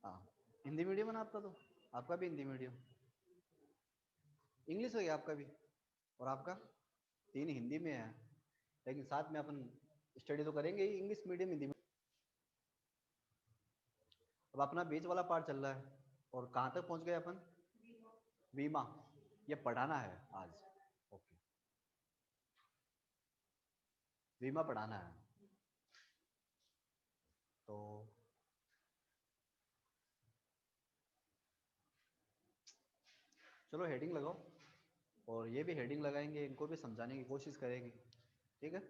हाँ, हिंदी मीडियम है ना आपका, तो आपका भी हिंदी मीडियम, इंग्लिश हो गया आपका भी, और आपका तीन हिंदी में है, लेकिन साथ में अपन स्टडी तो करेंगे ही, इंग्लिश मीडियम हिंदी मीडियम। अब अपना बीच वाला पार्ट चल रहा है, और कहाँ तक पहुँच गए अपन? बीमा, ये पढ़ाना है आज। ओके, बीमा पढ़ाना है, तो चलो हेडिंग लगाओ, और ये भी हेडिंग लगाएंगे, इनको भी समझाने की कोशिश करेंगे, ठीक है?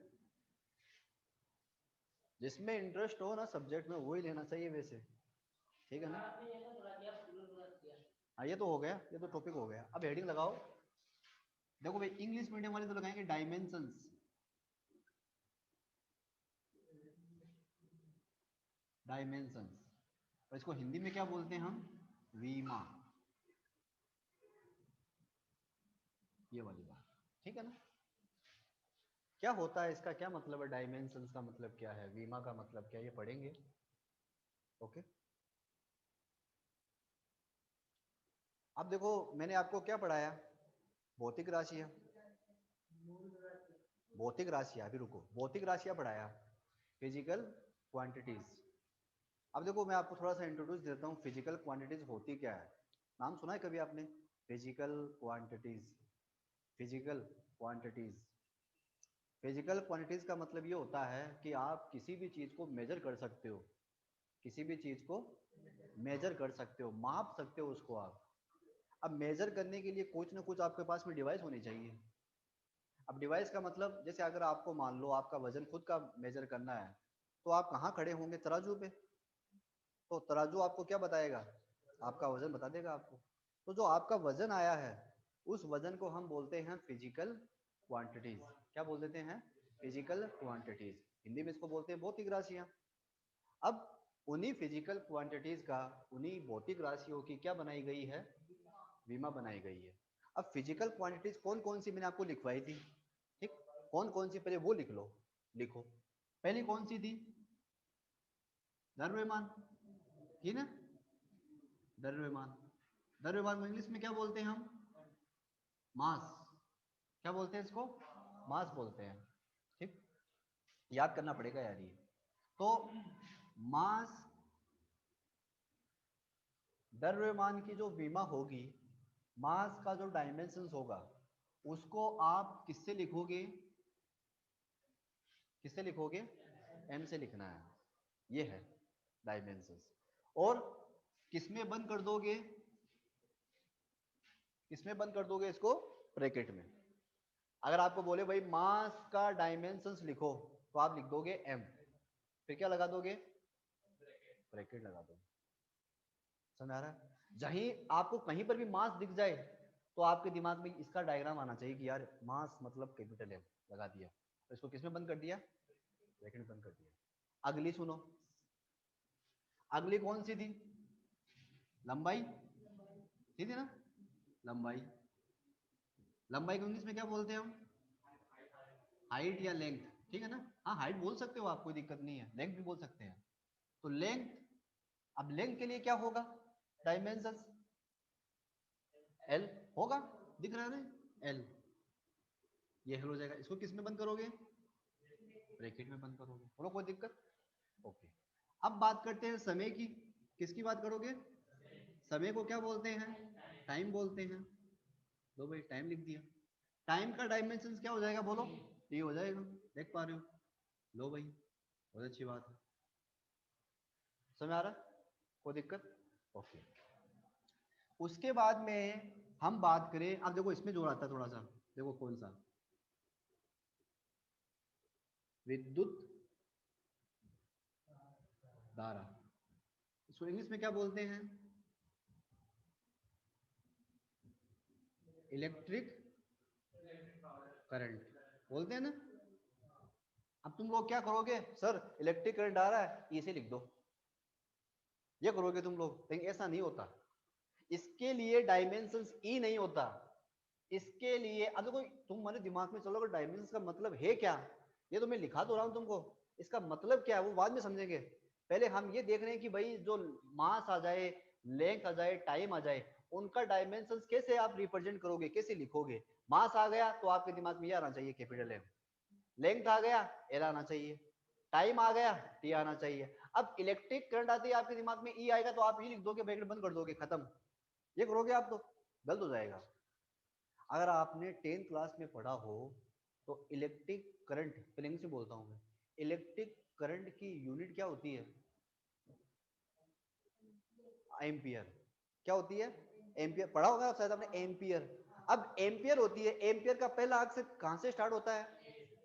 जिसमें इंटरेस्ट हो ना सब्जेक्ट में, वही लेना चाहिए वैसे, ठीक है ना? हाँ, ये तो हो गया, ये तो टॉपिक हो गया। अब हेडिंग लगाओ। देखो भाई, इंग्लिश मीडियम वाले तो लगाएंगे डायमेंशंस, डायमेंशंस, और इसको हिंदी में क्या बोलते हैं हम? वीमा, ये वाली बात, ठीक है ना? क्या होता है इसका, क्या मतलब है? डायमेंशंस का मतलब क्या है? वीमा का मतलब क्या है? ये पढ़ेंगे। ओके, अब देखो, मैंने आपको क्या पढ़ाया? भौतिक राशियां, भौतिक राशियां, अभी रुको, भौतिक राशियां पढ़ाया, फिजिकल क्वांटिटीज। अब देखो, मैं आपको थोड़ा सा इंट्रोड्यूस देता हूँ, फिजिकल क्वांटिटीज होती क्या है। नाम सुना है कभी आपने? Physical quantities, physical quantities. Physical quantities का मतलब ये होता है कि आप किसी भी चीज को मेजर कर सकते हो, किसी भी चीज को मेजर कर सकते हो, माप सकते हो उसको आप। अब मेजर करने के लिए कुछ ना कुछ आपके पास में डिवाइस होनी चाहिए। अब डिवाइस का मतलब, जैसे अगर आपको मान लो आपका वजन खुद का मेजर करना है, तो आप कहाँ खड़े होंगे? तराजू पे। तो तराजू आपको क्या बताएगा? आपका वजन बता देगा आपको। तो जो आपका वजन आया है, उस वजन को हम बोलते हैं फिजिकल क्वांटिटीज। क्या बोल देते हैं? Physical quantities. हिंदी में इसको बोलते हैं भौतिक राशियां। अब उन्हीं फिजिकल क्वांटिटीज का, उन्हीं भौतिक राशियों की क्या बनाई गई है? बीमा बनाई गई है। अब फिजिकल क्वांटिटीज कौन कौन सी मैंने आपको लिखवाई थी, ठीक? कौन कौन सी, पहले वो लिख लो, लिखो। पहली कौन सी थी? द्रव्यमान, थी ना? द्रव्यमान, द्रव्यमान को इंग्लिश में क्या बोलते हैं हम? मास। क्या बोलते हैं इसको? मास बोलते हैं, ठीक? याद करना पड़ेगा यार ये। तो मास, द्रव्यमान की जो बीमा होगी, मास का जो डायमेंशंस होगा, उसको आप किससे लिखोगे? किससे लिखोगे? एम से लिखना है, ये है डायमेंशंस। और किसमें बंद कर दोगे? किसमें बंद कर दोगे इसको? ब्रैकेट में। अगर आपको बोले भाई मास का डायमेंशंस लिखो, तो आप लिख दोगे एम, फिर क्या लगा दोगे? ब्रैकेट लगा दोगे। समझ आ रहा है? जहीं आपको कहीं पर भी मास दिख जाए, तो आपके दिमाग में इसका डायग्राम आना चाहिए कि यार मास मतलब कैपिटल एम, लगा दिया। तो इसको किसमें बंद कर दिया? ब्रैकेट में बंद कर दिया। अगली सुनो, अगली कौन सी थी? लंबाई, थी ना? लंबाई, लंबाई को इंग्लिश में क्या बोलते हैं हम? हाइट या लेंथ, ठीक है ना? हाँ, हाइट बोल सकते हो आप, कोई दिक्कत नहीं है, लेंथ भी बोल सकते हैं। तो लेंथ, अब लेंथ के लिए क्या होगा? डायमेंशंस एल होगा, दिख रहा है ना? एल, ये एल हो जाएगा। इसको किस में बंद करोगे? ब्रैकेट में बंद करोगे। बोलो कोई दिक्कत? ओके। अब बात करते हैं समय की। किसकी बात करोगे? समय को क्या बोलते हैं? टाइम बोलते हैं। लो भाई, टाइम लिख दिया। टाइम का डायमेंशन क्या हो जाएगा? बोलो, ये हो जाएगा, देख पा रहे हो? लो भाई, बहुत अच्छी बात है। समझ आ रहा है? कोई दिक्कत? ओके। उसके बाद में हम बात करें, अब देखो इसमें जोड़ आता है थोड़ा सा, देखो कौन सा? विद्युत धारा। इसको इंग्लिश में क्या बोलते हैं? इलेक्ट्रिक करंट बोलते हैं ना? अब तुम लोग क्या करोगे? सर इलेक्ट्रिक करंट आ रहा है, इसे लिख दो, ये करोगे तुम लोग, लेकिन ऐसा नहीं होता। इसके लिए डायमेंशंस ई नहीं होता। इसके लिए अब देखो, तुम्हारे दिमाग में चलो, डायमेंशन का मतलब है क्या, ये तो मैं लिखा तो रहा हूं तुमको, इसका मतलब क्या है वो बाद में समझेंगे। पहले हम ये देख रहे हैं कि भाई जो मास आ जाए, लेंथ आ जाए, टाइम आ जाए, उनका डायमेंशन कैसे आप रिप्रेजेंट करोगे, कैसे लिखोगे। मास आ गया तो आपके दिमाग में ये आना चाहिए कैपिटल एम, लेंथ आ गया एल आना चाहिए, टाइम आ गया टी आना चाहिए। अब इलेक्ट्रिक करंट आती है आपके दिमाग में ई आएगा तो आप ई लिख दोगे, ब्रैकेट बंद कर दोगे, खत्म। ये करोगे आप तो गलत हो जाएगा। अगर आपने 10th क्लास में पढ़ा हो तो इलेक्ट्रिक करंट, पहले इंग्लिश में बोलता हूँ मैं, इलेक्ट्रिक करंट की यूनिट क्या होती है, एम्पियर। क्या होती है, एम्पियर। पढ़ा होगा शायद आपने एम्पियर। अब एम्पियर होती है, एम्पियर का पहला अक्षर कहां से स्टार्ट होता है,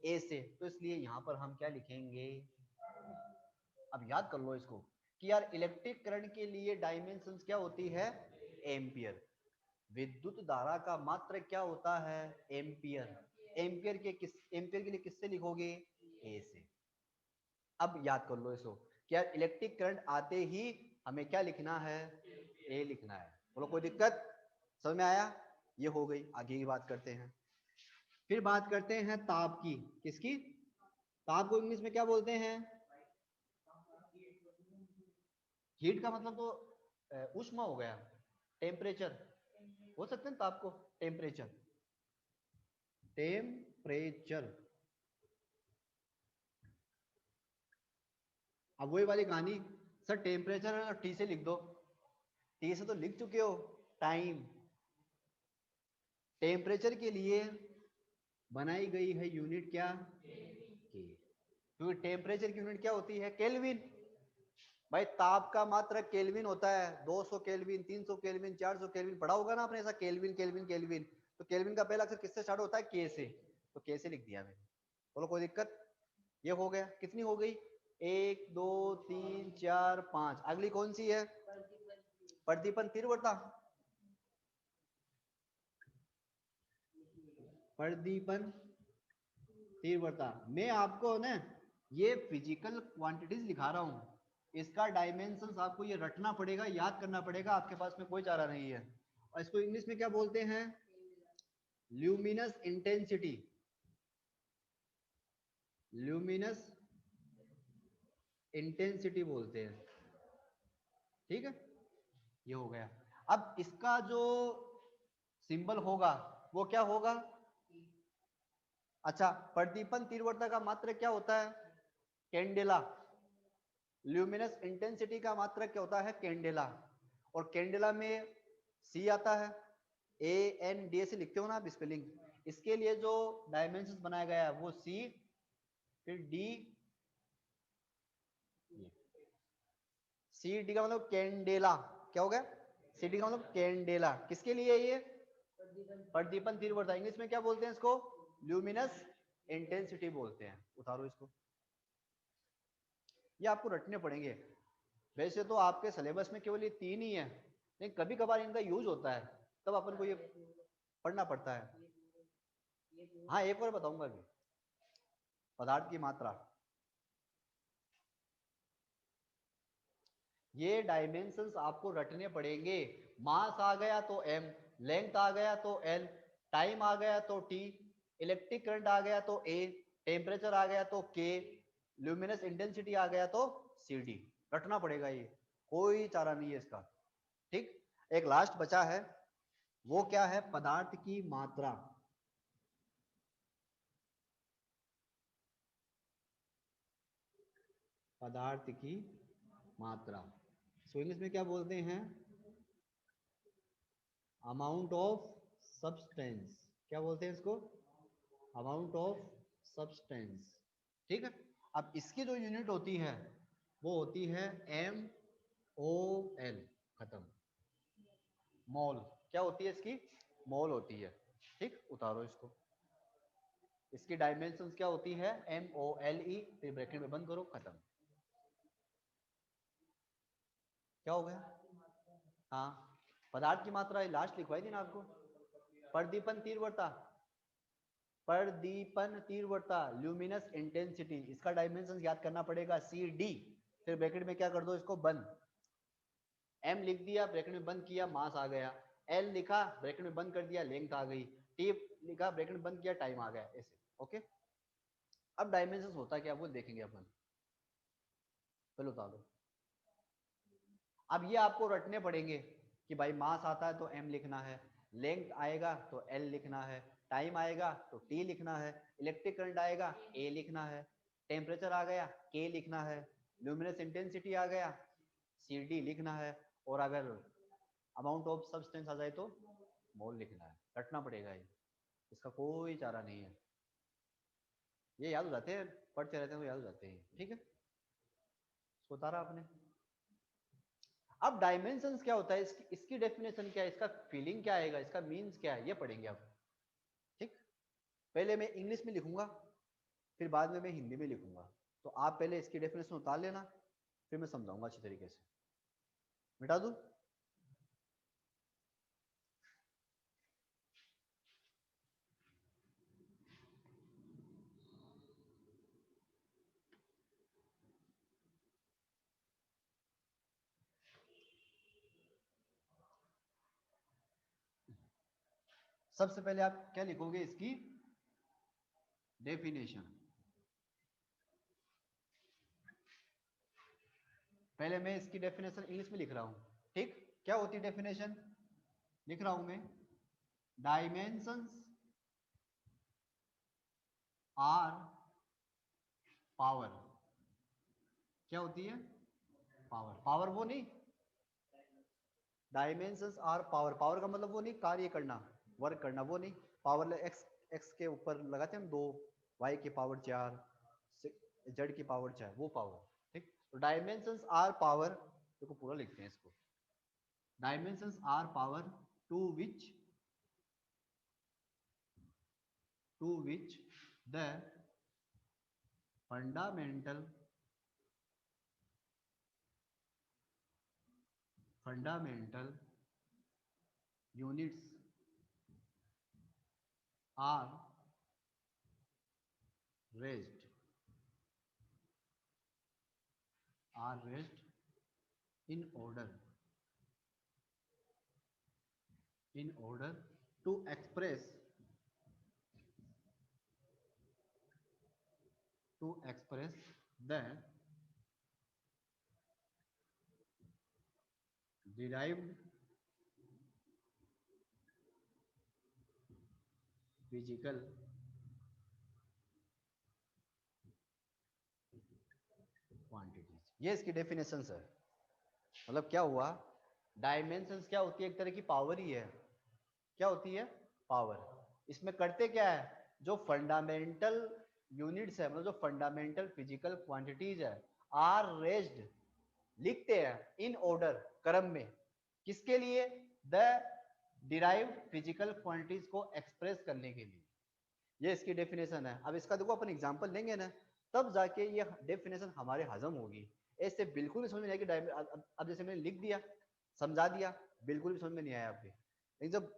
ए से, तो इसलिए यहां पर हम क्या लिखेंगे, अब याद कर लो इसको कि यार इलेक्ट्रिक करंट के लिए डायमेंशंस क्या होती है, एम्पियर। विद्युत धारा का मात्रक क्या होता है, एम्पियर। एम्पियर के लिए किससे लिखोगे, ए से। अब याद कर लो इसको कि यार इलेक्ट्रिक करंट आते ही हमें क्या लिखना है, ए लिखना है। बोलो कोई दिक्कत, समझ में आया। ये हो गई, आगे की बात करते हैं। फिर बात करते हैं ताप की। किसकी, ताप को इंग्लिश में क्या बोलते हैं, हीट का मतलब तो ऊष्मा हो गया, टेम्परेचर हो सकते हैं ताप को, टेम्परेचर, टेम्परेचर। अब वही वाली कहानी, सर टेम्परेचर टी से लिख दो, टी से तो लिख चुके हो, टाइम। टेम्परेचर के लिए बनाई गई है यूनिट क्या, के, क्योंकि टेम्परेचर की यूनिट क्या होती है, केल्विन। भाई ताप का मात्रक केल्विन होता है, 200 केल्विन, 300 केल्विन, 400 केल्विन, पढ़ा होगा ना आपने ऐसा, केल्विन केल्विन केल्विन। तो केल्विन का पहला अक्षर किससे स्टार्ट होता है, के से, तो के से लिख दिया मैंने। बोलो कोई दिक्कत। ये हो गया, कितनी हो गई, 1 2 3 4 5। अगली कौन सी है, प्रदीपन तीव्रता, प्रदीपन तीव्रता। मैं आपको ना ये फिजिकल क्वांटिटीज लिखा रहा हूँ, इसका डायमेंशंस आपको ये रटना पड़ेगा, याद करना पड़ेगा, आपके पास में कोई चारा नहीं है। और इसको इंग्लिश में क्या बोलते हैं, ल्यूमिनस इंटेंसिटी, ल्यूमिनस इंटेंसिटी बोलते हैं। ठीक है, ये हो गया। अब इसका जो सिंबल होगा वो क्या होगा, अच्छा प्रदीपन तीव्रता का मात्रक क्या होता है, कैंडेला। ल्यूमिनस इंटेंसिटी का मात्रक क्या होता है, कैंडेला। और कैंडेला में सी आता है, AND से लिखते हो ना आप स्पेलिंग। इसके लिए जो डायमेंशन बनाया गया है वो सी, फिर डी, सी डी का मतलब कैंडेला, क्या हो गया, सी डी का मतलब कैंडेला। किसके लिए ये, प्रदीपन तीव्रता। इंग्लिश में क्या बोलते हैं इसको, ल्यूमिनस इंटेंसिटी बोलते हैं। उतारो इसको, ये आपको रटने पड़ेंगे। वैसे तो आपके सिलेबस में केवल ये 3 ही है, लेकिन कभी कभार इनका यूज होता है, तब अपन को ये पढ़ना पड़ता है। हाँ एक और बताऊंगा अभी, पदार्थ की मात्रा। ये डायमेंशंस आपको रटने पड़ेंगे। मास आ गया तो m, लेंथ आ गया तो l, टाइम आ गया तो t, इलेक्ट्रिक करंट आ गया तो a, टेम्परेचर आ गया तो k, ल्यूमिनस इंटेंसिटी आ गया तो cd। रटना पड़ेगा ये, कोई चारा नहीं है इसका। ठीक, एक लास्ट बचा है, वो क्या है, पदार्थ की मात्रा। पदार्थ की मात्रा, सो इंग्लिश में क्या बोलते हैं, अमाउंट ऑफ सब्सटेंस। क्या बोलते हैं इसको, अमाउंट ऑफ सब्सटेंस। ठीक है, अब इसकी जो यूनिट होती है वो होती है MOL, खत्म। मोल, क्या होती है इसकी, मोल होती है। ठीक, उतारो इसको। इसकी डायमेंशंस क्या होती है, MOLE, फिर ब्रैकेट में बंद करो, खत्म। क्या हो गया, हाँ पदार्थ की मात्रा लास्ट लिखवाई थी ना आपको। प्रदीपन तीव्रता, प्रदीपन तीव्रता, ल्यूमिनस इंटेंसिटी, इसका डायमेंशन याद करना पड़ेगा CD, फिर ब्रैकेट में क्या कर दो इसको बंद। M लिख दिया, ब्रैकेट में बंद किया, मास आ गया। L लिखा, ब्रैकेट में बंद कर दिया, लेंथ आ गई। T लिखा, ब्रैकेट में बंद किया, टाइम आ गया, ऐसे। ओके, अब डायमेंशन होता क्या वो देखेंगे अपन। पहले उतार दो। अब ये आपको रटने पड़ेंगे कि भाई मास आता है तो m लिखना है, लेंथ आएगा तो l लिखना है, टाइम आएगा तो t लिखना है, इलेक्ट्रिक करंट आएगा a लिखना है, टेम्परेचर आ गया k लिखना है, ल्यूमिनस इंटेंसिटी आ गया cd लिखना है, और अगर अमाउंट ऑफ सब्सटेंस आ जाए तो मोल लिखना है। रटना पड़ेगा ये, इसका कोई चारा नहीं है। ये याद हो जाते हैं, पढ़ते रहते हैं तो याद हो जाते हैं। ठीक है, इसको उतारा आपने। अब डायमेंशंस क्या होता है, इसकी डेफिनेशन क्या है, इसका फीलिंग क्या आएगा, इसका मीन्स क्या है, ये पढ़ेंगे अब। ठीक, पहले मैं इंग्लिश में लिखूंगा, फिर बाद में मैं हिंदी में लिखूंगा, तो आप पहले इसकी डेफिनेशन उतार लेना, फिर मैं समझाऊंगा अच्छी तरीके से। मिटा दूं? सबसे पहले आप क्या लिखोगे, इसकी डेफिनेशन। पहले मैं इसकी डेफिनेशन इंग्लिश में लिख रहा हूं। ठीक, क्या होती है डेफिनेशन, लिख रहा हूं मैं, डायमेंशंस आर पावर। क्या होती है, पावर। पावर वो नहीं, डायमेंशंस आर पावर, पावर का मतलब वो नहीं कार्य करना, वर्क करना, वो नहीं। पावर एक्स, एक्स के ऊपर लगाते हैं हम 2, वाई की पावर 4, जेड की पावर 4, वो पावर। ठीक, तो डायमेंशंस आर पावर, देखो पूरा लिखते हैं इसको, dimensions are power to which the fundamental units are raised in order to express the derived physical quantities। ये इसकी डेफिनेशन है। मतलब क्या हुआ, डायमेंशंस क्या होती है, एक तरह की पावर ही है। क्या होती है, पावर। इसमें करते क्या है, जो फंडामेंटल यूनिट्स है, मतलब जो फंडामेंटल फिजिकल क्वांटिटीज है, आर रेज्ड, लिखते हैं इन ऑर्डर, क्रम में, किसके लिए, द डिराइव्ड फिजिकल क्वांटिटीज को एक्सप्रेस करने के लिए। ये इसकी डेफिनेशन है। अब इसका देखो अपन एग्जांपल लेंगे ना, तब जाके ये डेफिनेशन हमारे हजम होगी। ऐसे बिल्कुल भी समझ में नहीं आएगी। अब जैसे मैंने लिख दिया, समझा दिया, बिल्कुल भी समझ में नहीं आया आपके, लेकिन जब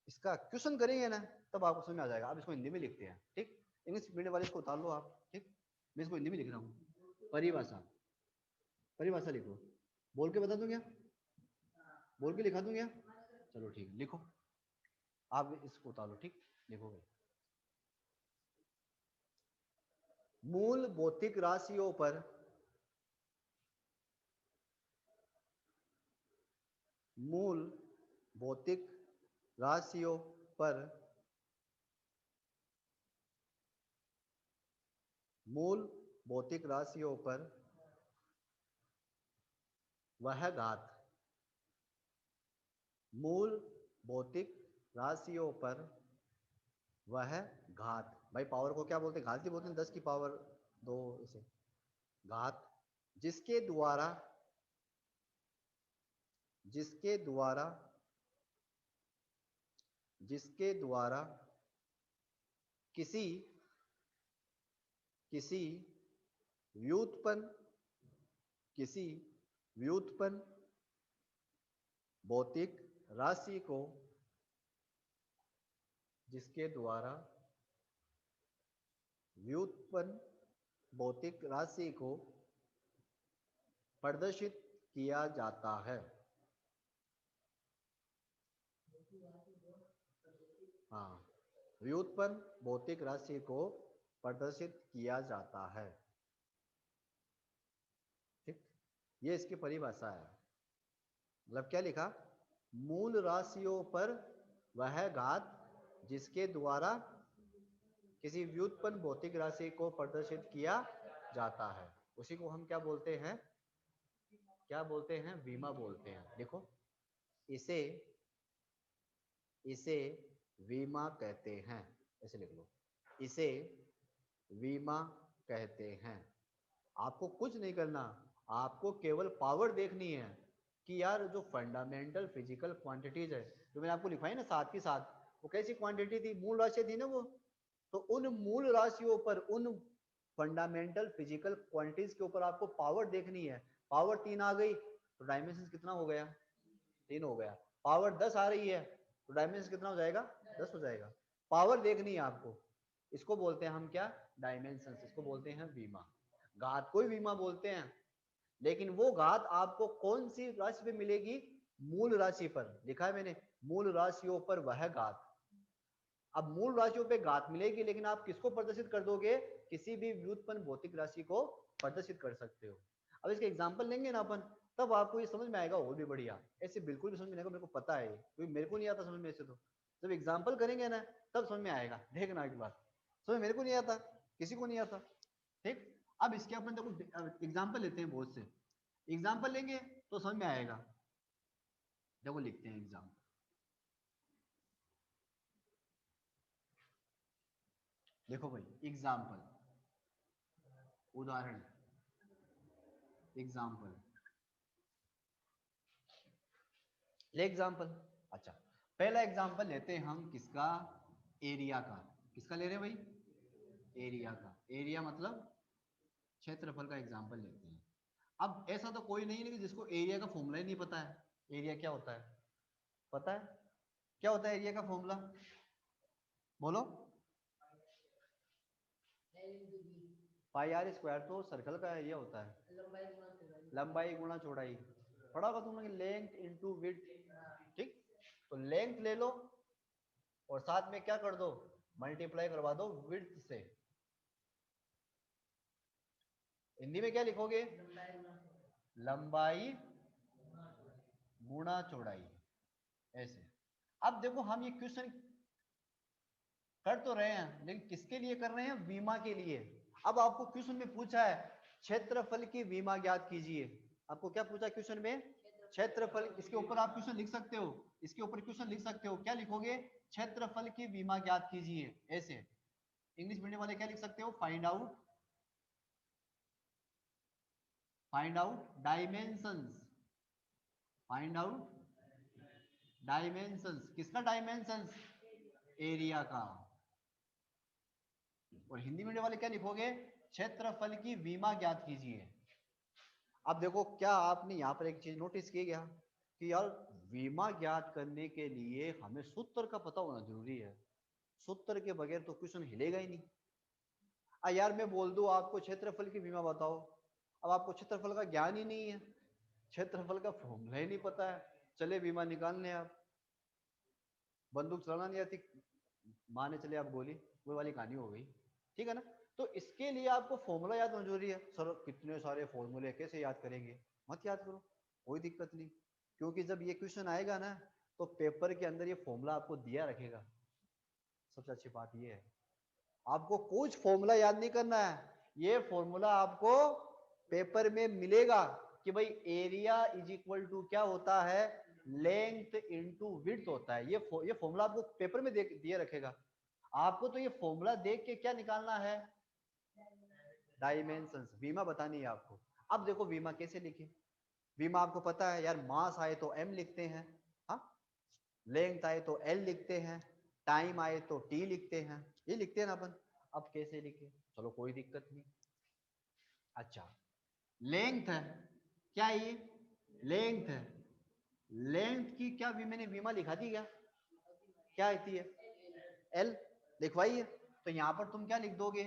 इसका क्वेश्चन करेंगे ना, तब आपको समझ में आ जाएगा। अब इसको हिंदी में लिखते हैं। ठीक, इंग्लिश मीडियम वाले इसको उतार लो आप। ठीक, मैं इसको हिंदी में लिख रहा हूँ। परिभाषा, परिभाषा लिखो, बोल के बता दूं क्या, बोल के लिखा दूं क्या? चलो ठीक, लिखो आप, इसको उतार लो। ठीक, लिखोगे, मूल भौतिक राशियों पर मूल भौतिक राशियों पर मूल भौतिक राशियों पर वह घात, मूल भौतिक राशियों पर वह घात, भाई पावर को क्या बोलते हैं, घात ही बोलते हैं, 10 की पावर 2 इसे घात, जिसके द्वारा जिसके द्वारा जिसके द्वारा किसी किसी व्युत्पन्न किसी व्युत्पन्न भौतिक राशि को जिसके द्वारा व्युत्पन्न भौतिक राशि को प्रदर्शित किया जाता है। हाँ, व्युत्पन्न भौतिक राशि को प्रदर्शित किया जाता है। ठीक, ये इसकी परिभाषा है। मतलब क्या लिखा, मूल राशियों पर वह घात जिसके द्वारा किसी व्युत्पन्न भौतिक राशि को प्रदर्शित किया जाता है, उसी को हम क्या बोलते हैं, क्या बोलते हैं, विमा बोलते हैं। देखो इसे इसे विमा कहते हैं, ऐसे लिख लो, इसे विमा कहते हैं। आपको कुछ नहीं करना, आपको केवल पावर देखनी है कि यार जो फंडामेंटल फिजिकल क्वांटिटीज है जो मैंने आपको लिखवाई ना साथ के साथ, वो कैसी क्वांटिटी थी, मूल राशि थी ना वो। तो उन मूल राशियों पर, उन फंडामेंटल फिजिकल क्वांटिटीज के ऊपर आपको पावर देखनी है। पावर 3 आ गई तो डायमेंशन कितना हो गया, 3 हो गया। पावर 10 आ रही है तो डायमेंशन कितना हो जाएगा, 10 हो जाएगा। पावर देखनी है आपको, इसको बोलते हैं हम क्या, डायमेंशन, इसको बोलते हैं विमा। घात को ही विमा बोलते हैं, लेकिन वो घात आपको कौन सी राशि पे मिलेगी, मूल राशि पर। लिखा है मैंने, मूल राशियों पर वह घात। अब मूल राशियों पे घात मिलेगी, लेकिन आप किसको प्रदर्शित कर दोगे, किसी भी व्युत्पन्न भौतिक राशि को प्रदर्शित कर सकते हो। अब इसके एग्जांपल लेंगे ना अपन, तब आपको ये समझ में आएगा और भी बढ़िया। ऐसे बिल्कुल भी समझ में आएगा, मेरे को पता है, क्योंकि मेरे को नहीं आता समझ में ऐसे। तो जब एग्जाम्पल करेंगे ना तब समझ में आएगा, देखना एक बार। समझ मेरे को नहीं आता, किसी को नहीं आता, ठीक। अब इसके अपन देखो एग्जाम्पल लेते हैं, बहुत से एग्जाम्पल लेंगे तो समझ में आएगा। देखो लिखते हैं एग्जाम्पल, देखो भाई एग्जाम्पल, उदाहरण, एग्जाम्पल, ले एग्जाम्पल। अच्छा, पहला एग्जाम्पल लेते हैं हम किसका, एरिया का। किसका ले रहे हैं भाई, एरिया का। एरिया मतलब क्षेत्रफल का एग्जाम्पल लेते हैं। अब ऐसा तो कोई नहीं है जिसको एरिया का फॉर्मूला ही नहीं पता है। एरिया क्या होता है, पता है, क्या होता है एरिया का फॉर्मूला, बोलो। पाई आर स्क्वायर तो सर्कल का एरिया होता है, लंबाई गुणा चौड़ाई। पढ़ा होगा तुम लोग, लेंथ इंटू विड्थ, ठीक। तो लेंथ ले लो और साथ में क्या कर दो, मल्टीप्लाई करवा दो विड्थ से। हिंदी में क्या लिखोगे, लंबाई गुणा चौड़ाई, ऐसे। अब देखो हम ये क्वेश्चन कर तो रहे हैं, लेकिन किसके लिए कर रहे हैं, विमा के लिए। अब आपको क्वेश्चन में पूछा है क्षेत्रफल की विमा ज्ञात कीजिए। आपको क्या पूछा क्वेश्चन में, क्षेत्रफल। इसके ऊपर आप क्वेश्चन लिख सकते हो, इसके ऊपर क्वेश्चन लिख सकते हो, क्या लिखोगे, क्षेत्रफल की विमा ज्ञात कीजिए, ऐसे। इंग्लिश मीडियम वाले क्या लिख सकते हो, find out dimensions, find out dimensions. किसका डायमेंशंस, एरिया का। और हिंदी मीडियम वाले क्या लिखोगे, क्षेत्रफल की विमा ज्ञात कीजिए। अब देखो क्या आपने यहाँ पर एक चीज नोटिस की क्या, कि यार विमा ज्ञात करने के लिए हमें सूत्र का पता होना जरूरी है। सूत्र के बगैर तो क्वेश्चन हिलेगा ही नहीं। यार मैं बोल दूं आपको क्षेत्रफल की विमा बताओ, अब आपको क्षेत्रफल का ज्ञान ही नहीं है, क्षेत्रफल का फॉर्मूला ही नहीं पता है, चले विमा निकालने आप, बंदूक चलाना नहीं आती, माने चले आप गोली, वो वाली कहानी हो गई, ठीक है ना। तो इसके लिए आपको फॉर्मूला याद होना जरूरी है। सर कितने सारे फॉर्मूले कैसे याद करेंगे, मत याद करो, कोई दिक्कत नहीं। क्योंकि जब ये क्वेश्चन आएगा ना तो पेपर के अंदर ये फॉर्मूला आपको दिया रखेगा। सबसे अच्छी बात ये है, आपको कुछ फॉर्मूला याद नहीं करना है, ये फॉर्मूला आपको पेपर में मिलेगा कि भाई एरिया इज इक्वल टू क्या होता है, लेंथ इनटू विड्थ होता है। ये फॉर्मूला आपको पेपर में दिए रखेगा। आपको तो ये फॉर्मूला देख के क्या निकालना है, डायमेंशंस, विमा बतानी है आपको। अब देखो विमा कैसे लिखे, विमा आपको पता है यार, मास आए तो m लिखते हैं, हाँ, लेंथ आए तो l लिखते हैं, टाइम आए तो t लिखते हैं, ये लिखते हैं ना अपन। अब कैसे लिखे, चलो कोई दिक्कत नहीं। अच्छा, लेंथ है, क्या ये लेंथ है, लेंथ की क्या भी मैंने विमा लिखा दी क्या आती है, l लिखवाई है। तो यहां पर तुम क्या लिख दोगे,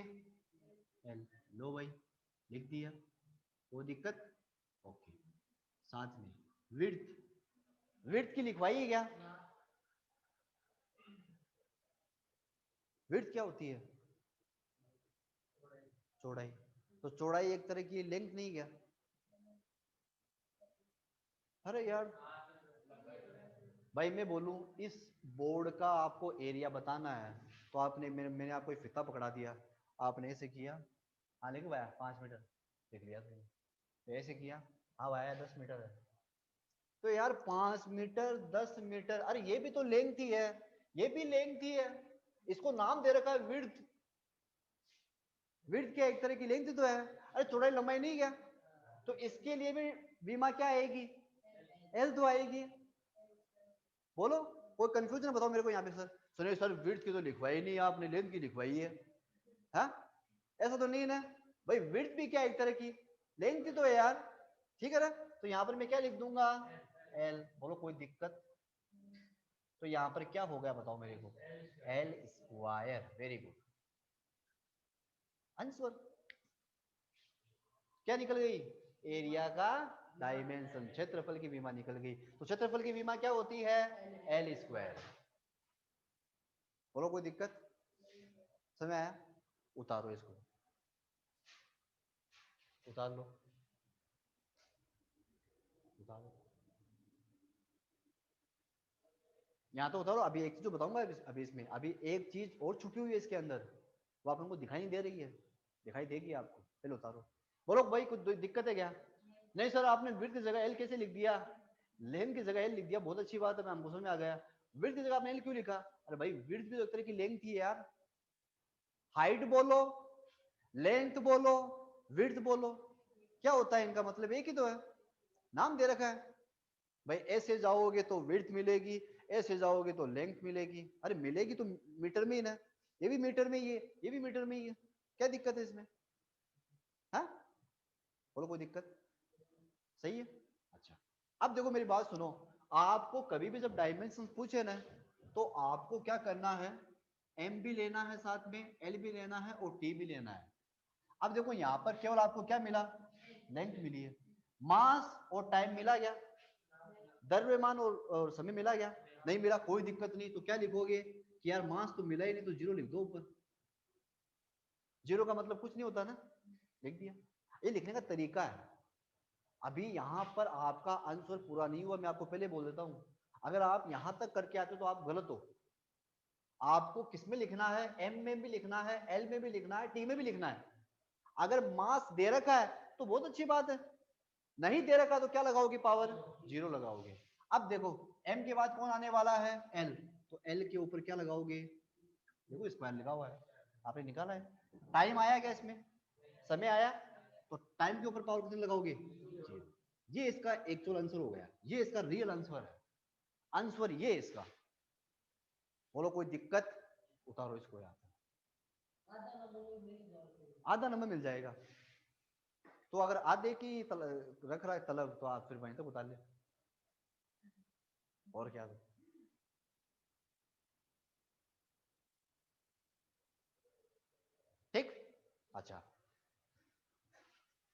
l, लो भाई लिख दिया, कोई दिक्कत, ओके। साथ में विड्थ, विड्थ की लिखवाई है क्या, विड्थ क्या होती है, चौड़ाई। तो चौड़ाई एक तरह की लेंथ नहीं क्या, अरे यार भाई मैं बोलूं इस बोर्ड का आपको एरिया बताना है तो आपने मैंने आपको एक फिता पकड़ा दिया, आपने ऐसे किया, हाँ लिख भाया 5 मीटर लिख लिया तुमने, तो ऐसे किया, हाँ भाया 10 मीटर है। तो यार 5 मीटर 10 मीटर, अरे ये भी तो लेंथ ही है, ये भी लेंथ ही है, इसको नाम दे रखा है विड्थ। विड्थ क्या एक तरह की लेंथ ही तो है, अरे चौड़ाई लंबाई नहीं क्या, तो इसके लिए भी बीमा क्या आएगी, एल तो आएगी। बोलो कोई कंफ्यूजन बताओ मेरे को यहाँ पे सर, सुनिए सर विड्थ की तो लिखवाई नहीं आपने, लेंथ की लिखवाई है, हाँ ऐसा तो नहीं है ना भाई, विड्थ भी क्या एक तरह की लेंथ ही तो है यार, ठीक है ना। तो यहाँ पर मैं क्या लिख दूंगा, एल, बोलो कोई दिक्कत, तो यहाँ पर क्या हो गया बताओ मेरे को, L square, very good answer. क्या निकल गई, एरिया का डायमेंशन, क्षेत्रफल की विमा निकल गई। तो क्षेत्रफल की विमा क्या होती है, एल स्क्वायर। बोलो कोई दिक्कत, समझ आया, उतारो इसको, उतार लो, उतार लो, यहाँ तो उतारो। अभी एक चीज जो बताऊंगा अभी इसमें, अभी एक चीज और छुपी हुई है इसके अंदर, वो आप लोगों को दिखाई नहीं दे रही है, दिखाई देगी आपको, पहले उतारो। बोलो भाई कुछ दिक्कत है क्या, नहीं सर आपने विड्थ की जगह एल कैसे लिख दिया, लेंथ की जगह एल लिख दिया, बहुत अच्छी बात है, मैं हमको समझ में आ गया। विड्थ की जगह आपने एल क्यों लिखा, अरे भाई विड्थ भी तो एक तरह की लेंथ ही है यार, हाइट बोलो, लेंथ बोलो, विड्थ बोलो, क्या होता है इनका मतलब एक ही तो है, नाम दे रखा है। भाई ऐसे जाओगे तो विड्थ मिलेगी, ऐसे जाओगे तो लेंथ मिलेगी, अरे मिलेगी तो मीटर में ही ना, ये भी मीटर में ही है, ये भी मीटर में ही है, क्या दिक्कत है इसमें, हाँ बोलो कोई दिक्कत, सही है। अच्छा अब देखो मेरी बात सुनो, आपको कभी भी जब डायमेंशन पूछे ना, तो आपको क्या करना है, एम भी लेना है साथ में, एल भी लेना है और टी भी लेना है। अब देखो यहाँ पर केवल आपको क्या मिला, लेंथ मिली है, मास और टाइम मिला गया, द्रव्यमान और समय मिला गया, नहीं मिला कोई दिक्कत नहीं, तो क्या लिखोगे कि यार मास तो मिला ही नहीं, तो जीरो लिख दो ऊपर, जीरो का मतलब कुछ नहीं होता ना, लिख दिया। ये लिखने का तरीका है। अभी यहाँ पर आपका आंसर पूरा नहीं हुआ, मैं आपको पहले बोल देता हूँ, अगर आप यहाँ तक करके आते हो तो आप गलत हो। आपको किस में लिखना है, एम में भी लिखना है, एल में भी लिखना है, टी में भी लिखना है। अगर मास दे रखा है तो बहुत अच्छी बात है, नहीं दे रखा तो क्या लगाओगे, पावर जीरो लगाओगे। अब देखो एम के बाद कौन आने वाला है, एल, तो एल के ऊपर क्या लगाओगे, देखो स्क्वायर लिखा हुआ है, आपने निकाला है। टाइम आया क्या इसमें, समय आया, तो टाइम के ऊपर पावर कितने लगाओगे, जीरो। ये इसका एक्चुअल आंसर हो गया, ये इसका रियल आंसर है, आंसर ये इसका। बोलो कोई दिक्कत, उतारो इसको यहाँ पे, आधा नंबर मिल जाएगा। तो अगर आधे की रख रहा है तलब, तो आप फिर वहीं तक उतार ले, और क्या तो। ठीक, अच्छा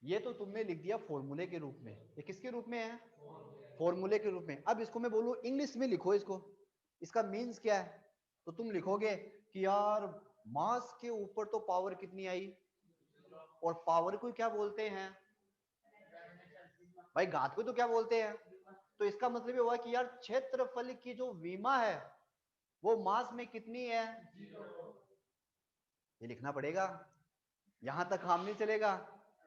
ये तो तुमने लिख दिया फॉर्मूले के रूप में, ये किसके रूप में है, फॉर्मूले के रूप में। अब इसको मैं बोलूं इंग्लिश में लिखो इसको, इसका मीन्स क्या है, तो तुम लिखोगे कि यार मास के ऊपर तो पावर कितनी आई, और पावर को क्या बोलते हैं भाई, घात को तो क्या बोलते हैं, तो इसका मतलब ये हुआ कि यार क्षेत्रफल की जो विमा है वो मास में कितनी है, ये लिखना पड़ेगा, यहां तक काम नहीं चलेगा,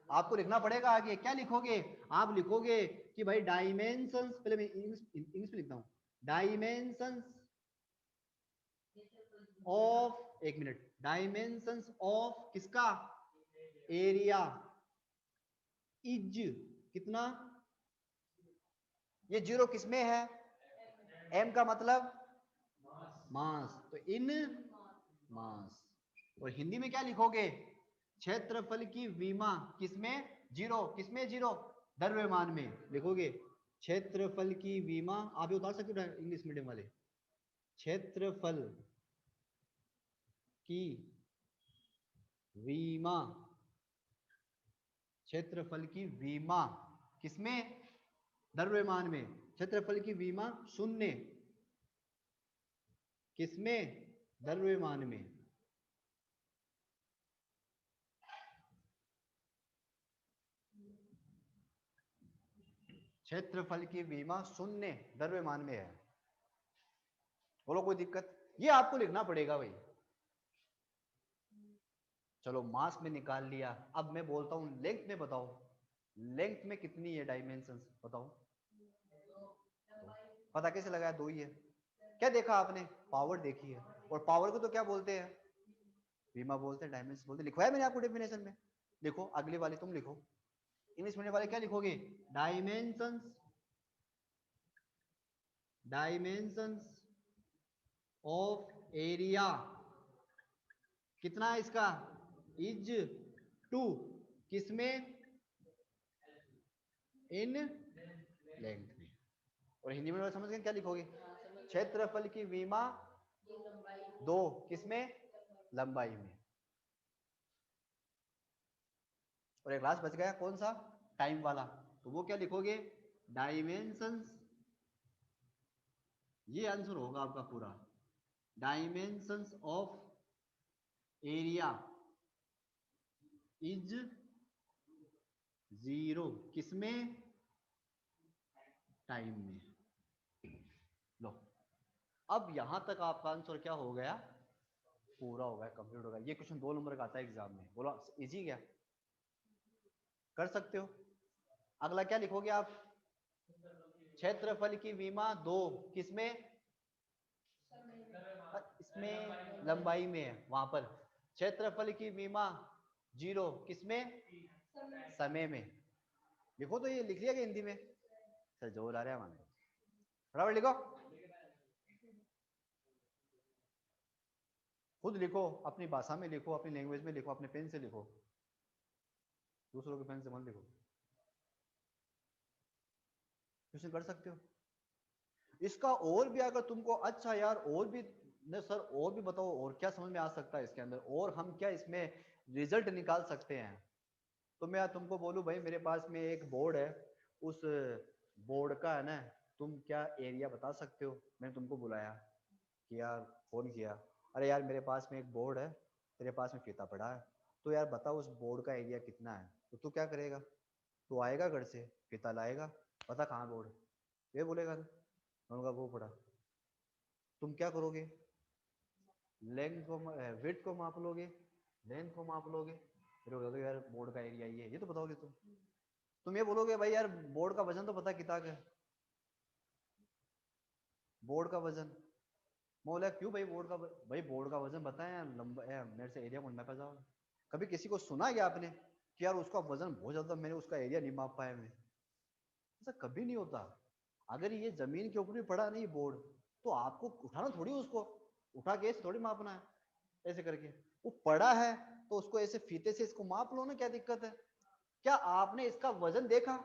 आपको लिखना पड़ेगा आगे, क्या लिखोगे, आप लिखोगे कि भाई डायमेंशंस, पहले मैं इंग्लिश में लिखता हूं, डायमेंशंस ऑफ, एक मिनट, डायमेंशंस ऑफ किसका, एरिया इज कितना, ये जीरो किसमें है, एम का मतलब मास, तो इन मास, और हिंदी में क्या लिखोगे, क्षेत्रफल की विमा किसमें, जीरो, किसमें जीरो, द्रव्यमान में लिखोगे, क्षेत्रफल की विमा, आप ये उतार सकते हो इंग्लिश मीडियम वाले, क्षेत्रफल की विमा, क्षेत्रफल की विमा किसमें, द्रव्यमान में, क्षेत्रफल की विमा शून्य किसमें, द्रव्यमान में। क्षेत्रफल की विमा शून्य द्रव्यमान में है। बोलो कोई दिक्कत? ये आपको लिखना पड़ेगा भाई। चलो मास में निकाल लिया, अब मैं बोलता हूँ लेंथ में बताओ, लेंथ में कितनी है डायमेंशंस बताओ। पता कैसे लगाया? 2 ही है। क्या देखा आपने? पावर देखी है, और पावर को तो क्या बोलते हैं? विमा बोलते हैं, डायमेंशन बोलते हैं। लिखवाया मैंने आपको डेफिनेशन में। लिखो अगली वाली तुम लिखो, इंग्लिश मीडियम वाले क्या लिखोगे? डायमेंशंस, डायमेंशंस ऑफ एरिया कितना है इसका? इज टू किसमें? इन लेंथ में। और हिंदी में समझ गए क्या लिखोगे? क्षेत्रफल की विमा 2 किसमें? लंबाई में। और एक लास्ट बच गया कौन सा? टाइम वाला। तो वो क्या लिखोगे? डायमेंशंस, ये आंसर होगा आपका पूरा। डायमेंशंस ऑफ एरिया इज 0 किसमें? टाइम में। लो, अब यहां तक आपका आंसर क्या हो गया? पूरा हो गया, कंप्लीट हो गया। ये क्वेश्चन 2 नंबर का आता है एग्जाम में। बोलो इजी क्या? कर सकते हो। अगला क्या लिखोगे आप? क्षेत्रफल की विमा 2 किसमें? इसमें लंबाई में है, वहां पर। क्षेत्रफल की विमा 0 किसमें? समय में। लिखो तो, ये लिख लिया क्या हिंदी में? सर जोर आ रहा है हमारे, बराबर लिखो। खुद लिखो, अपनी भाषा में लिखो, अपनी लैंग्वेज में लिखो, अपने पेन से लिखो, दूसरों के पेन से मत लिखो। क्वेश्चन कर सकते हो। इसका और भी अगर तुमको अच्छा यार और भी नहीं सर और भी बताओ, और क्या समझ में आ सकता है इसके अंदर, और हम क्या इसमें रिजल्ट निकाल सकते हैं। तो मैं तुमको बोलूं भाई मेरे पास में एक बोर्ड है, उस बोर्ड का है ना, तुम क्या एरिया बता सकते हो? मैंने तुमको बुलाया कि यार फोन किया, अरे यार मेरे पास में एक बोर्ड है, तेरे पास में फीता पड़ा है, तो यार बता उस बोर्ड का एरिया कितना है। तो तू क्या करेगा? तू आएगा घर से, फीता लाएगा, पता कहाँ बोर्ड, ये बोलेगा ना। उनका वो पड़ा, तुम क्या करोगे? लेंथ को विड्थ को माप लोगे, लेंथ को माप लोगे, फिर बोलोगे यार बोर्ड का एरिया ये तो बताओगे तुम ये बोलोगे भाई यार बोर्ड का वजन तो पता कितना है, बोर्ड का वजन। बोला क्यों भाई बोर्ड का भाई बोर्ड का वजन बताएं, लंबा मेरे से एरिया नापा जाओ। कभी किसी को सुना क्या आपने कि यार उसका वजन बहुत ज्यादा, मैंने उसका एरिया नहीं माप पाया? मैं ऐसा कभी नहीं होता। अगर ये जमीन के ऊपर भी पड़ा नहीं बोर्ड, तो आपको उठाना थोड़ी, उसको उठा के ऐसे थोड़ी मापना है, ऐसे करके। वो पड़ा है तो उसको ऐसे फीते से इसको माप लो ना, क्या दिक्कत है? क्या आपने इसका वजन देखा?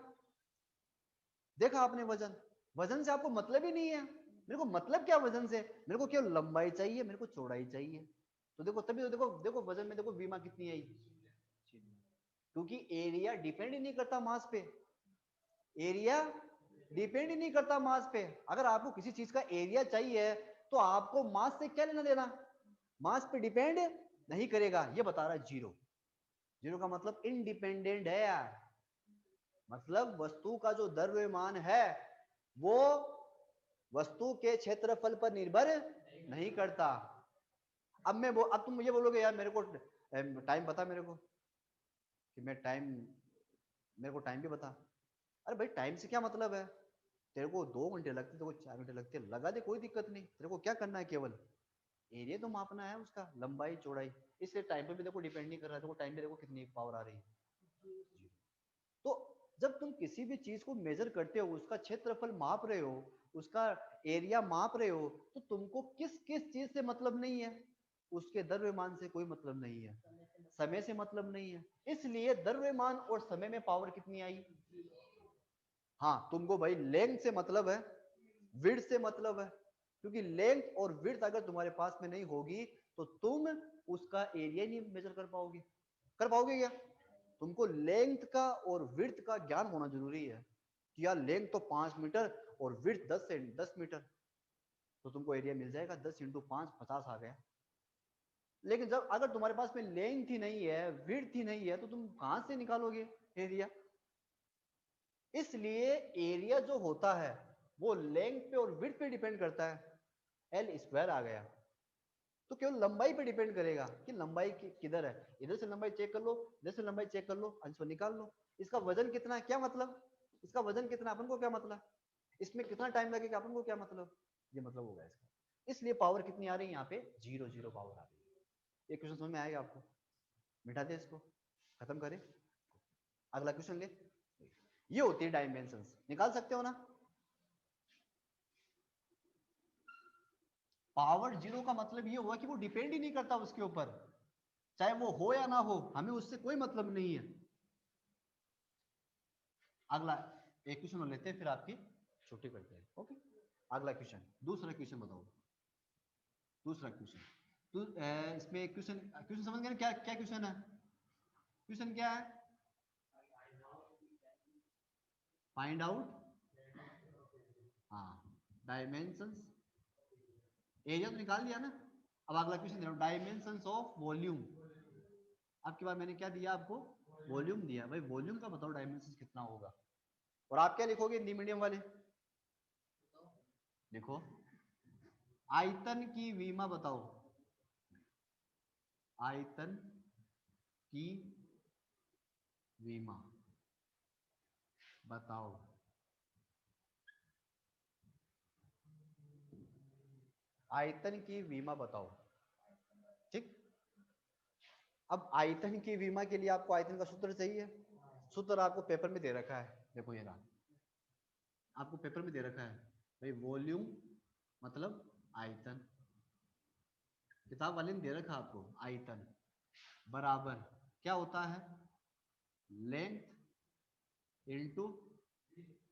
देखा आपने वजन? वजन से आपको मतलब ही नहीं है। मेरे को मतलब क्या वजन से? मेरे को केवल लंबाई चाहिए, मेरे को चौड़ाई चाहिए। तो देखो तभी तो, देखो देखो वजन में देखो बीमा कितनी आई, क्योंकि एरिया डिपेंड ही नहीं करता मास पे। एरिया डिपेंड ही नहीं करता मास पे। अगर आपको किसी चीज का एरिया चाहिए तो आपको मास से क्या लेना देना? मास पे डिपेंड नहीं करेगा। ये बता रहा है 0। 0 का मतलब इंडिपेंडेंट है यार, मतलब वस्तु का जो द्रव्यमान है वो वस्तु के क्षेत्रफल पर निर्भर नहीं करता। अब तुम मुझे बोलोगे यार मेरे को टाइम बता मेरे को, कि मैं टाइम, मेरे को टाइम भी बता। अरे भाई टाइम से क्या मतलब है? तेरे को 2 घंटे लगते, तेरे को 4 घंटे लगते, लगा दे, कोई दिक्कत नहीं। तेरे को क्या करना है? केवल एरिया तो मापना है उसका, लंबाई चौड़ाई। इसलिए टाइम पे भी देखो डिपेंड नहीं कर रहा है। देखो टाइम पे देखो कितनी पावर आ रही है। तो जब तुम किसी भी चीज को मेजर करते हो, उसका क्षेत्रफल माप रहे हो, उसका एरिया माप रहे हो, तो तुमको किस किस चीज से मतलब नहीं है? उसके द्रव्यमान से कोई मतलब नहीं है, समय से मतलब नहीं है। इसलिए द्रव्यमान और समय में पावर कितनी आई? हाँ तुमको भाई लेंथ से मतलब है, विड्थ से मतलब है, क्योंकि लेंथ और विड्थ अगर तुम्हारे पास में नहीं होगी तो तुम उसका एरिया नहीं मेजर कर पाओगे। कर पाओगे क्या? तुमको लेंथ का और विड्थ का ज्ञान होना जरूरी है कि यार लेंथ तो 5 मीटर और विड्थ 10 मीटर, तो तुमको एरिया मिल जाएगा। 10 इंटू 5 50 आ गया। लेकिन जब अगर तुम्हारे पास में लेंथ ही नहीं है, विड्थ ही नहीं है, तो तुम कहां से निकालोगे एरिया? इसलिए एरिया जो होता है वो लेंथ पे और विड्थ पे डिपेंड करता है। एल स्क्वायर आ गया तो केवल लंबाई पे डिपेंड करेगा कि लंबाई किधर है। इधर से लंबाई चेक कर लो, इधर से लंबाई चेक कर लो, आंसर निकाल लो। इसका वजन कितना है क्या मतलब, इसका वजन कितना अपन को क्या मतलब, इसमें कितना टाइम लगेगा अपन को क्या मतलब, ये मतलब होगा इसका। इसलिए पावर कितनी आ रही है यहाँ पे, 0 0 पावर आ रही है। ये क्वेश्चन समझ में आएगा आपको, मिटा दे इसको, खत्म करें, अगला क्वेश्चन ले। ये होती है डायमेंशंस, निकाल सकते हो ना। पावर 0 का मतलब ये हुआ कि वो डिपेंड ही नहीं करता उसके ऊपर, चाहे वो हो या ना हो, हमें उससे कोई मतलब नहीं है। अगला एक क्वेश्चन और लेते हैं फिर आपकी छुट्टी करते हैं। ओके, अगला क्वेश्चन, दूसरा क्वेश्चन बताओ, दूसरा क्वेश्चन। तो इसमें क्वेश्चन क्वेश्चन समझ गए क्या क्या क्वेश्चन है, क्वेश्चन क्या है, फाइंड आउट, हाँ, डायमेंशंस, एरिया तो निकाल दिया ना। अब अगला क्वेश्चन दे रहा हूं, डायमेंशंस ऑफ वॉल्यूम। आपके बाद मैंने क्या दिया आपको, वॉल्यूम दिया, भाई वॉल्यूम का बताओ डायमेंशंस कितना होगा। और आप क्या लिखोगे हिंदी मीडियम वाले, देखो आयतन की विमा बताओ, आयतन की विमा बताओ। आयतन की विमा बताओ, ठीक। अब आयतन की विमा के लिए आपको आयतन का सूत्र चाहिए, सूत्र आपको पेपर में दे रखा है, देखो ये रहा, आपको पेपर में दे रखा है भाई, वॉल्यूम मतलब आयतन, किताब वाले ने दे रखा आपको, आयतन बराबर क्या होता है, length into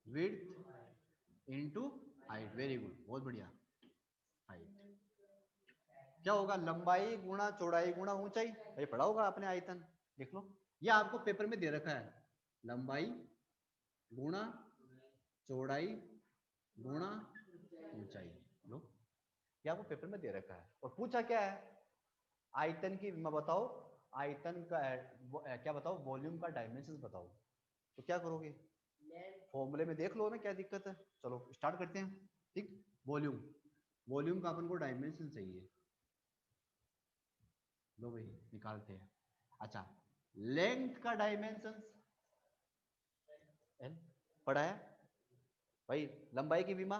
width into height, very good, बहुत बढ़िया, हाइट क्या होगा, लंबाई गुणा चौड़ाई गुणा ऊंचाई, ये पढ़ा होगा आपने आयतन, देख लो, ये आपको पेपर में दे रखा है, लंबाई गुणा चौड़ाई गुणा ऊंचाई, लो ये आपको पेपर में दे रखा है। और पूछा क्या है, आयतन की विमा बताओ, आयतन का क्या बताओ, वॉल्यूम का डायमेंशन बताओ, तो क्या करोगे, फॉर्मूले में देख लो ना क्या दिक्कत है। चलो स्टार्ट करते हैं, ठीक। वॉल्यूम, वॉल्यूम का अपन को डायमेंशन चाहिए, लो भाई निकालते हैं। अच्छा, लेंथ का डायमेंशन एल पढ़ा है भाई, लंबाई की विमा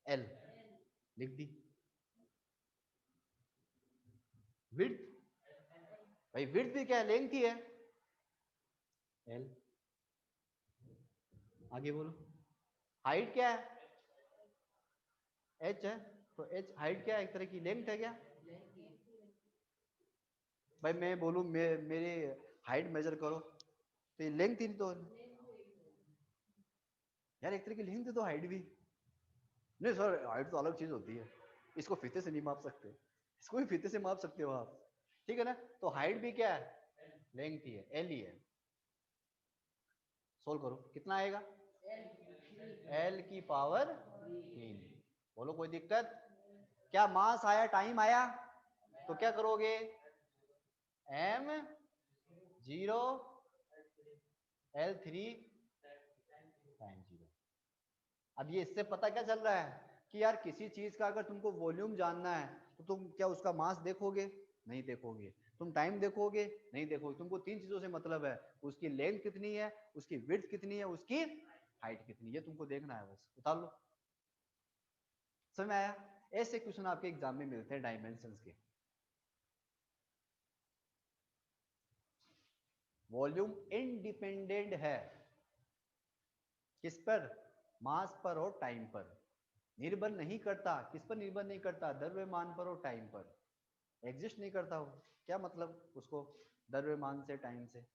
एल लिख दी, विड्थ भाई विड्थ भी क्या है, लेंथ ही है, एल, आगे बोलो, हाइट क्या है, एच है, तो एच हाइट क्या है, एक तरह की लेंथ है क्या, भाई मैं बोलूं मेरी हाइट मेजर करो तो ये लेंथ ही तो, यार एक तरह की लेंथ तो हाइट भी नहीं सर, हाइट तो अलग चीज होती है, इसको फीते से नहीं माप सकते, इसको भी फीते से माप सकते हो आप, ठीक है ना। तो हाइट भी क्या है, लेंथ ही है, एल ही है। सोल्व करो कितना आएगा, एल की पावर 3, बोलो कोई दिक्कत, क्या मास आया, टाइम आया, तो क्या करोगे, एम 0 एल 3 टाइम 0। अब ये इससे पता क्या चल रहा है कि यार किसी चीज का अगर तुमको वॉल्यूम जानना है तो तुम क्या उसका मास देखोगे, नहीं देखोगे, तुम टाइम देखोगे, नहीं देखोगे, तुमको तीन चीजों से मतलब है, उसकी लेंथ कितनी है, उसकी विड्थ कितनी है, उसकी हाइट कितनी है, तुमको देखना है, बस उतार लो। समझ में आया, ऐसे क्वेश्चन आपके एग्जाम में मिलते हैं डायमेंशंस के। वॉल्यूम इंडिपेंडेंट है किस पर, मास पर और टाइम पर, निर्भर नहीं करता, किस पर निर्भर नहीं करता, द्रव्यमान पर और टाइम पर, एग्जिस्ट नहीं करता वो, क्या मतलब उसको द्रव्यमान से टाइम से,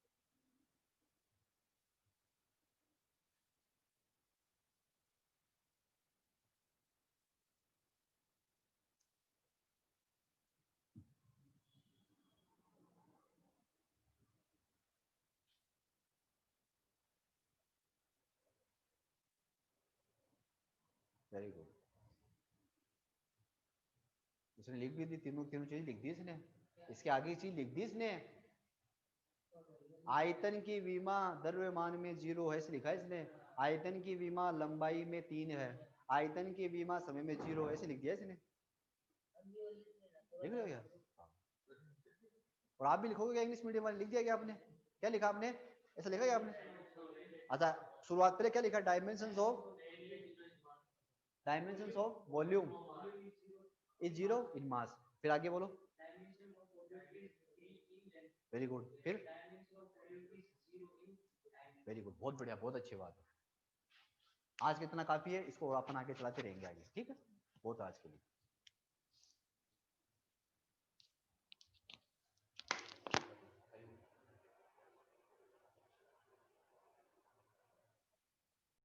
वेरी गुड, उसने लिख भी दी, तीनों तीनों चीज लिख दी इसने, इसके आगे चीज लिख दी इसने, आयतन की विमा द्रव्यमान में 0 है, लिखा है इसने, आयतन की विमा लंबाई में 3 है, आयतन की विमा समय में 0, ऐसे लिख दिया इसने, लिख लो यार। और आप भी लिखोगे क्या इंग्लिश मीडियम वाले, लिख दिया क्या आपने, क्या लिखा आपने, ऐसा लिखा क्या आपने? अच्छा शुरुआत पहले क्या लिखा, डायमेंशंस ऑफ वॉल्यूम इज 0 इन मास, फिर आगे बोलो। वेरी गुड, फिर वेरी गुड, बहुत बढ़िया, बहुत अच्छी बात है। आज कितना काफी है, इसको अपन आगे चलाते रहेंगे आगे, ठीक है, बहुत आज के लिए।